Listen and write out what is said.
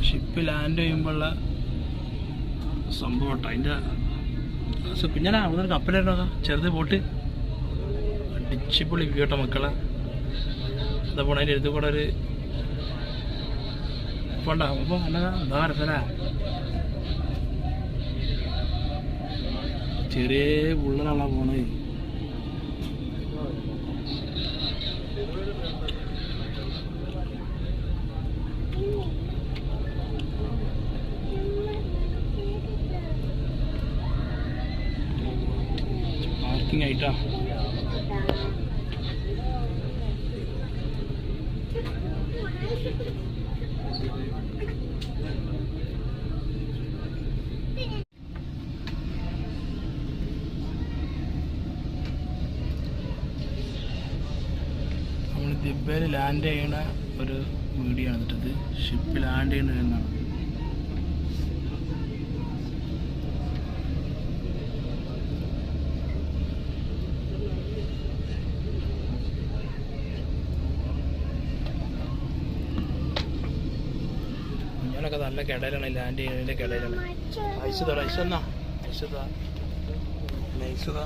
Ship land ചെയ്യുമ്പോഴുള്ള സംഭവം കേട്ടോ. അതിൻ്റെ പിന്നെ അവിടെ കപ്പലായിരുന്നോ ചെറുത് ബോട്ട് അടിച്ചുപൊളി വ്യൂ കേട്ടോ മക്കളെ. എന്താ പോണ അതിൻ്റെ അടുത്ത് കൂടെ ഒരു പോണ്ട അപ്പോൾ അല്ല എന്താ രസല ചെറിയ ഉള്ളനാളാ പോണത്. പാർക്കിംഗ് ആയിട്ടാ. നമ്മൾ ദിബ്ബയിൽ ലാൻഡ് ചെയ്യണ ഒരു വീഡിയോ ആണ് എന്നിട്ടത്. ഷിപ്പ് ലാൻഡ് ചെയ്യണമെന്നാണ്. ഞാനൊക്കെ നല്ല കിടയിലാണ് ലാൻഡ് ചെയ്യുന്നതിൻ്റെ കിടയിലാണ്. ഐസുതാ ഐസ് എന്നാ ഐസുതാ ഐസുതാ